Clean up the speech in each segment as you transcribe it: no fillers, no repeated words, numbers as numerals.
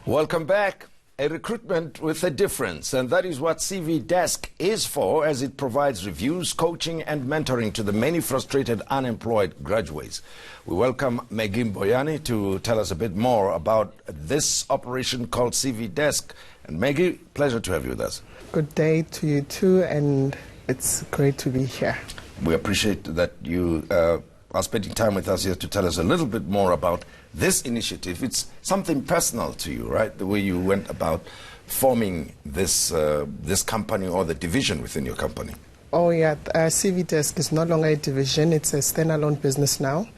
Welcome back. A recruitment with a difference, and that is what CV Desk is for, as it provides reviews, coaching and mentoring to the many frustrated unemployed graduates. We welcome Maggie Mo Mboyane to tell us a bit more about this operation called CV Desk. And Maggie, pleasure to have you with us. Good day to you too, and it's great to be here. We appreciate that you are spending time with us here to tell us a little bit more about this initiative. It's something personal to you, right? The way you went about forming this this company or the division within your company. Oh yeah, CV Desk is no longer a division, it's a standalone business now.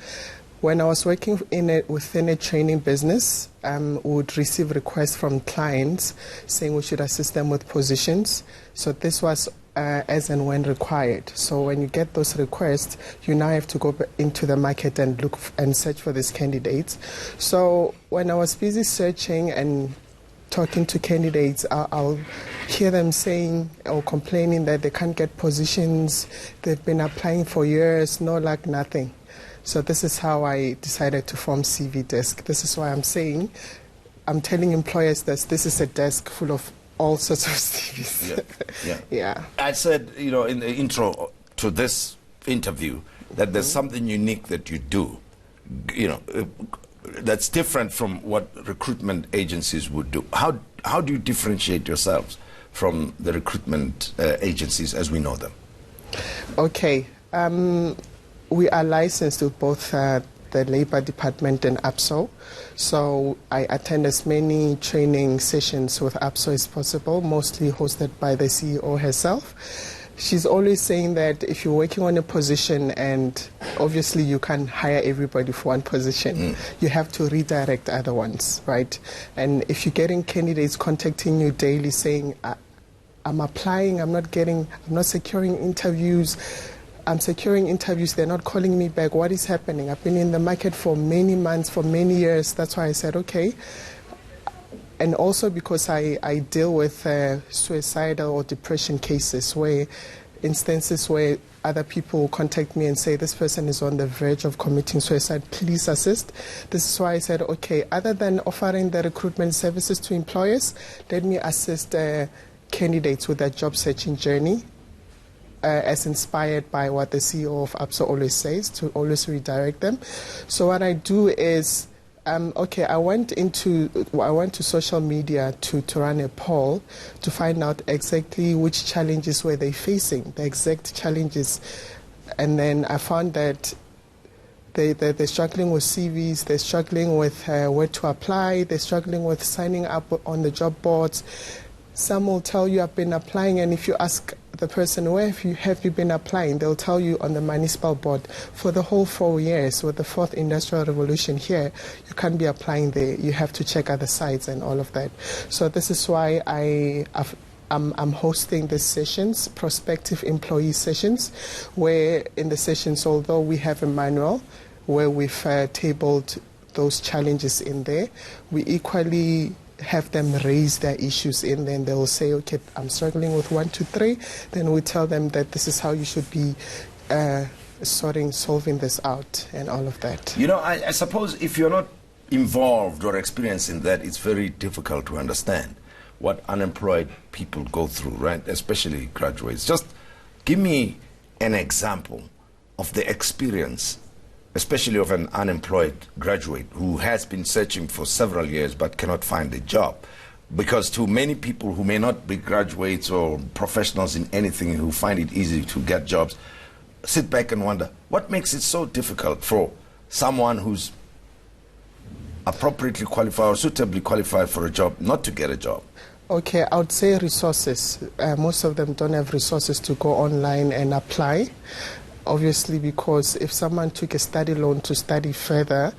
When I was working within a training business, we would receive requests from clients saying we should assist them with positions. So this was as and when required. So when you get those requests, you now have to go into the market and look and search for these candidates. So when I was busy searching and talking to candidates, I'll hear them saying or complaining that they can't get positions, they've been applying for years, no luck, nothing. So this is how I decided to form CV Desk. This is why I'm telling employers that this is a desk full of all sorts of CVs. Yeah. I said, in the intro to this interview that there's something unique that you do, that's different from what recruitment agencies would do. How do you differentiate yourselves from the recruitment agencies as we know them? Okay. We are licensed with both the Labour Department and APSO. So I attend as many training sessions with APSO as possible, mostly hosted by the CEO herself. She's always saying that if you're working on a position and obviously you can't hire everybody for one position, you have to redirect other ones, right? And if you're getting candidates contacting you daily saying, I'm applying, I'm not securing interviews, I'm securing interviews, they're not calling me back. What is happening? I've been in the market for many months, for many years. That's why I said, okay. And also because I deal with suicidal or depression cases, instances where other people contact me and say, this person is on the verge of committing suicide, please assist. This is why I said, okay, other than offering the recruitment services to employers, let me assist candidates with their job searching journey. As inspired by what the CEO of APSO always says, to always redirect them. So what I do is, I went to social media to run a poll to find out exactly which challenges were they facing, the exact challenges. And then I found that they're struggling with CVs, they're struggling with where to apply, they're struggling with signing up on the job boards. Some will tell you I've been applying, and if you ask the person, where have you been applying, they'll tell you on the municipal board. For the whole 4 years, with the fourth industrial revolution here, you can't be applying there. You have to check other sites and all of that. So this is why I'm hosting these sessions, prospective employee sessions, where in the sessions, although we have a manual where we've tabled those challenges in there, we equally have them raise their issues in, then they will say, okay, I'm struggling with 1, 2, 3. Then we tell them that this is how you should be solving this out and all of that. I suppose if you're not involved or experienced in that, it's very difficult to understand what unemployed people go through, right? Especially graduates. Just give me an example of the experience, especially of an unemployed graduate who has been searching for several years but cannot find a job. Because to many people who may not be graduates or professionals in anything who find it easy to get jobs, sit back and wonder, what makes it so difficult for someone who's appropriately qualified or suitably qualified for a job not to get a job? Okay, I would say resources. Most of them don't have resources to go online and apply. Obviously, because if someone took a study loan to study further,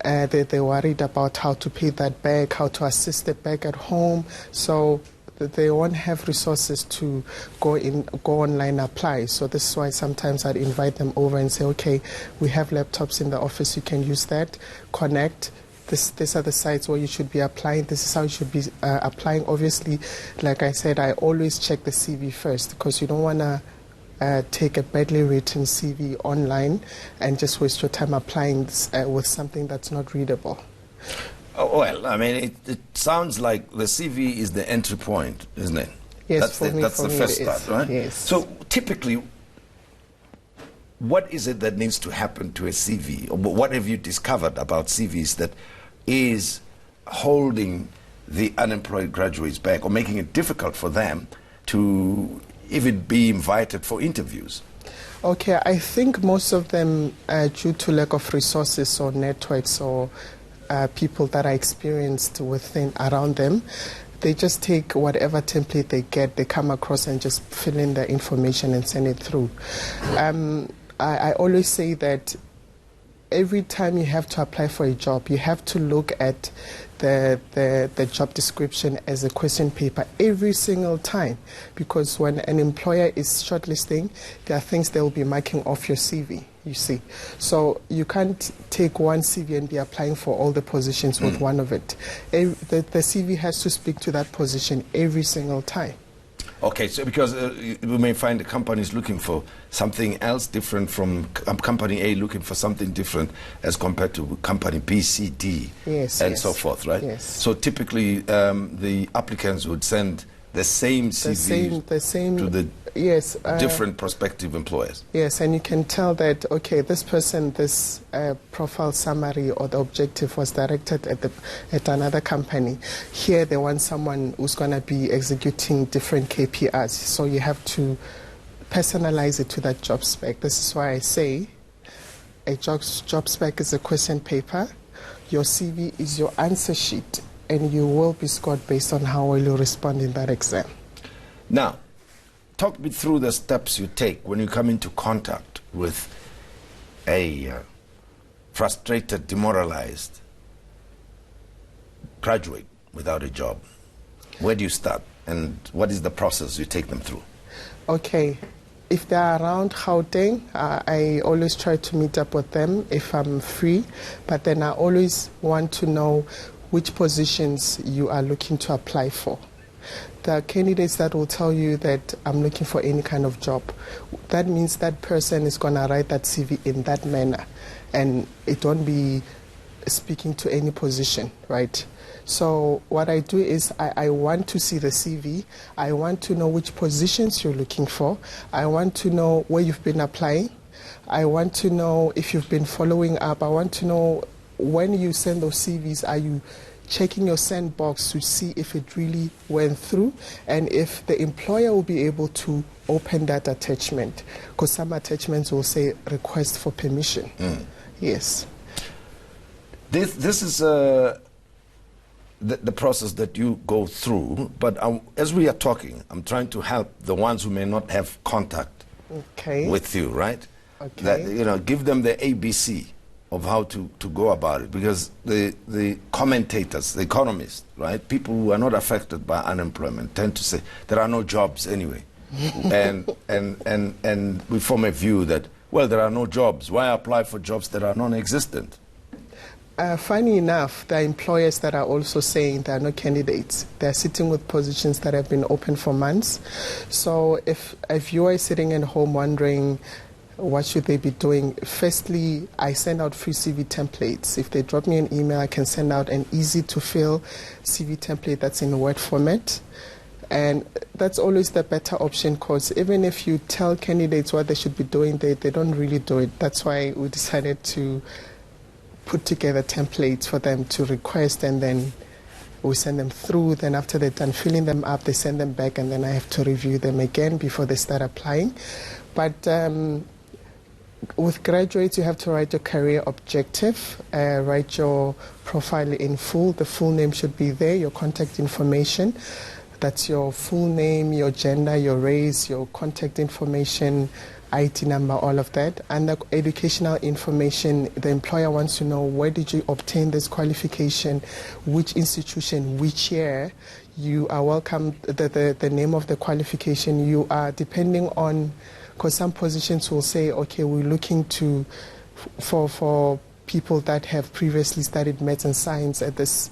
they're worried about how to pay that back, how to assist it back at home. So they won't have resources to go online and apply. So this is why sometimes I'd invite them over and say, okay, we have laptops in the office, you can use that, connect. These are the sites where you should be applying. This is how you should be applying. Obviously, like I said, I always check the CV first, because you don't want to take a badly written CV online and just waste your time applying with something that's not readable. Oh, well, I mean, it sounds like the CV is the entry point, isn't it? Yes, that's the first start, right? Yes. So typically, what is it that needs to happen to a CV? Or what have you discovered about CVs that is holding the unemployed graduates back or making it difficult for them to even be invited for interviews? Okay, I think most of them are due to lack of resources or networks or people that are experienced within around them. They just take whatever template they get, they come across and just fill in the information and send it through. I always say that every time you have to apply for a job, you have to look at the job description as a question paper every single time, because when an employer is shortlisting, there are things they will be marking off your CV, you see. So you can't take one CV and be applying for all the positions with one of it. The CV has to speak to that position every single time. Okay, so because we may find the companies looking for something else different from company A looking for something different as compared to company B, C, D, and so forth, right? Yes. So typically the applicants would send the same CV to the different prospective employers. Yes, and you can tell that, okay, this person, this profile summary or the objective was directed at another company. Here they want someone who's going to be executing different KPIs. So you have to personalize it to that job spec. This is why I say a job spec is a question paper. Your CV is your answer sheet, and you will be scored based on how well you respond in that exam. Now, talk me through the steps you take when you come into contact with a frustrated, demoralized graduate without a job. Where do you start, and what is the process you take them through? Okay. If they're around Gauteng, I always try to meet up with them if I'm free, but then I always want to know which positions you are looking to apply for. There are candidates that will tell you that I'm looking for any kind of job. That means that person is going to write that CV in that manner, and it won't be speaking to any position, right? So what I do is I want to see the CV. I want to know which positions you're looking for. I want to know where you've been applying. I want to know if you've been following up. I want to know when you send those CVs, are you checking your sandbox to see if it really went through and if the employer will be able to open that attachment, because some attachments will say request for permission. Yes. This is the process that you go through, but as we are talking, I'm trying to help the ones who may not have contact with you, right? Okay. That, give them the ABC of how to go about it, because the commentators, the economists, right, people who are not affected by unemployment tend to say there are no jobs anyway. and we form a view that, well, there are no jobs. Why apply for jobs that are non-existent? Funny enough, there are employers that are also saying there are no candidates. They're sitting with positions that have been open for months. So if you are sitting at home wondering what should they be doing, firstly, I send out free CV templates. If they drop me an email, I can send out an easy-to-fill CV template that's in Word format. And that's always the better option, because even if you tell candidates what they should be doing, they don't really do it. That's why we decided to put together templates for them to request, and then we send them through. Then after they're done filling them up, they send them back, and then I have to review them again before they start applying. But with graduates, you have to write your career objective, write your profile in full. The full name should be there, your contact information. That's your full name, your gender, your race, your contact information, ID number, all of that. And the educational information, the employer wants to know where did you obtain this qualification, which institution, which year. You are welcome, the name of the qualification. You are, depending on, because some positions will say, okay, we're looking for people that have previously studied maths and science at this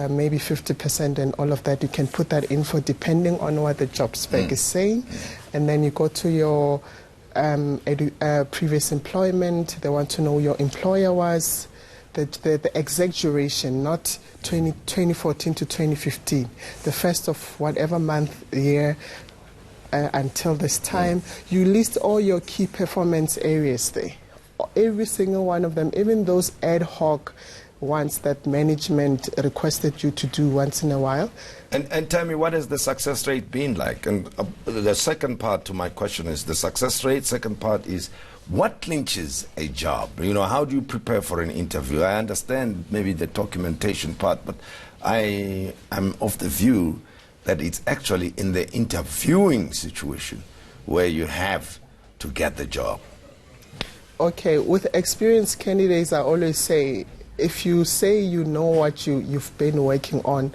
maybe 50% and all of that. You can put that in for depending on what the job spec is saying. And then you go to your previous employment. They want to know who your employer was, the exact duration, not 2014 to 2015, the first of whatever month, year, until this time. You list all your key performance areas there. Every single one of them, even those ad hoc ones that management requested you to do once in a while. And tell me, what has the success rate been like? And the second part to my question is the success rate. Second part is, what clinches a job? You know, how do you prepare for an interview? I understand maybe the documentation part, but I am of the view that it's actually in the interviewing situation where you have to get the job. Okay, with experienced candidates, I always say, if you say you know what you've been working on,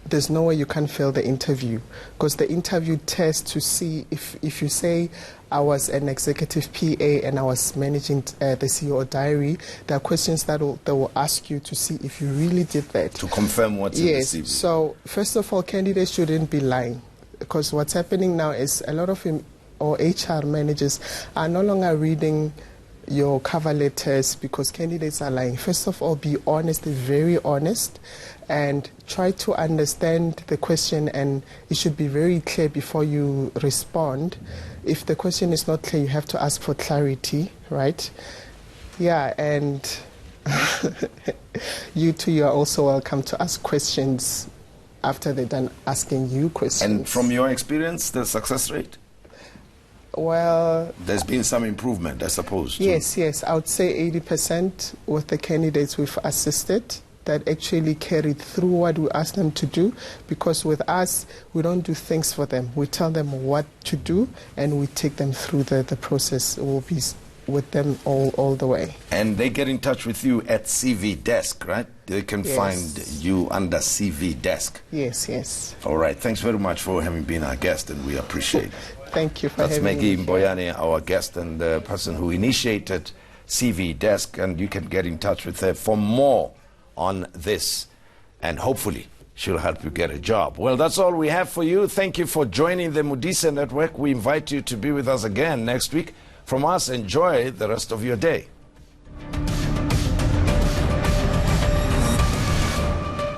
there's no way you can fail the interview, because the interview tests to see if you say I was an executive PA and I was managing the CEO diary, there are questions that will ask you to see if you really did that. To confirm what's in the CV. Yes, so first of all, candidates shouldn't be lying, because what's happening now is a lot of HR managers are no longer reading your cover letters because candidates are lying. First of all, be honest, very honest, and try to understand the question, and it should be very clear before you respond. If the question is not clear, you have to ask for clarity, right? Yeah, and you too, you are also welcome to ask questions after they're done asking you questions. And from your experience, the success rate? Well, there's been some improvement, I suppose. Too. Yes. I would say 80% with the candidates we've assisted that actually carried through what we asked them to do, because with us, we don't do things for them. We tell them what to do, and we take them through the process. We'll be with them all the way. And they get in touch with you at CV Desk, right? They can find you under CV Desk. Yes. All right. Thanks very much for having been our guest, and we appreciate it. Thank you for having me. That's Maggie Mboyane, our guest, and the person who initiated CV Desk, and you can get in touch with her for more on this, and hopefully she'll help you get a job. Well, that's all we have for you. Thank you for joining the Modise Network. We invite you to be with us again next week. From us, enjoy the rest of your day.